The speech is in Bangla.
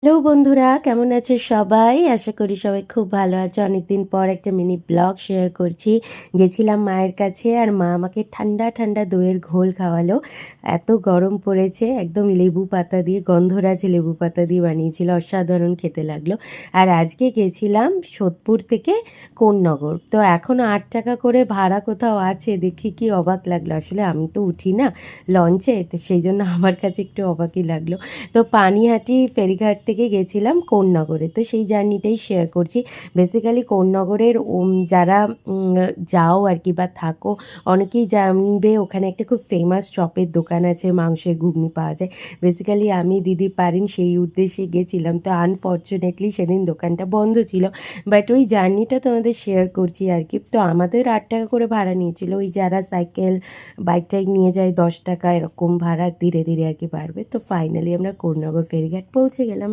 হ্যালো বন্ধুরা, কেমন আছে সবাই? আশা করি সবাই খুব ভালো আছে। অনেকদিন পর একটা মিনি ব্লগ শেয়ার করছি। গেছিলাম মায়ের কাছে আর মা আমাকে ঠান্ডা, ঠান্ডা দইয়ের ঘোল খাওয়ালো। এত গরম পড়েছে, একদম লেবু পাতা দিয়ে গন্ধরাজ লেবু পাতা দিয়ে বানিয়েছিল। অসাধারণ খেতে লাগলো। আর আজকে গেছিলাম সোদপুর থেকে কোন্নগর। তো এখনও ৳৮ করে ভাড়া কোথাও আছে দেখে কি অবাক লাগলো। আসলে আমি তো উঠি না লঞ্চে, তো সেই জন্য আমার কাছে একটু অবাকই লাগলো। তো পানিহাটি ফেরিঘাট থেকে গেছিলাম কোন্নগরে। তো সেই জার্নিটাই শেয়ার করছি। বেসিক্যালি কোন্নগরের যারা যাও আর কি বা থাকো, অনেকেই জানবে ওখানে একটা খুব ফেমাস চপের দোকান আছে, মাংসের ঘুগনি পাওয়া যায়। বেসিক্যালি আমি, দিদি পারিন সেই উদ্দেশ্যে গেছিলাম। তো আনফরচুনেটলি সেদিন দোকানটা বন্ধ ছিল। বাট ওই জার্নিটা তোমাদের শেয়ার করছি আর কি। তো আমাদের ৳৮ করে ভাড়া নিয়েছিল। ওই যারা সাইকেল, বাইক টাইক নিয়ে যায় ৳10 এরকম ভাড়া, ধীরে ধীরে আর কি বাড়বে। তো ফাইনালি আমরা কোন্নগর ফেরিঘাট পৌঁছে গেলাম।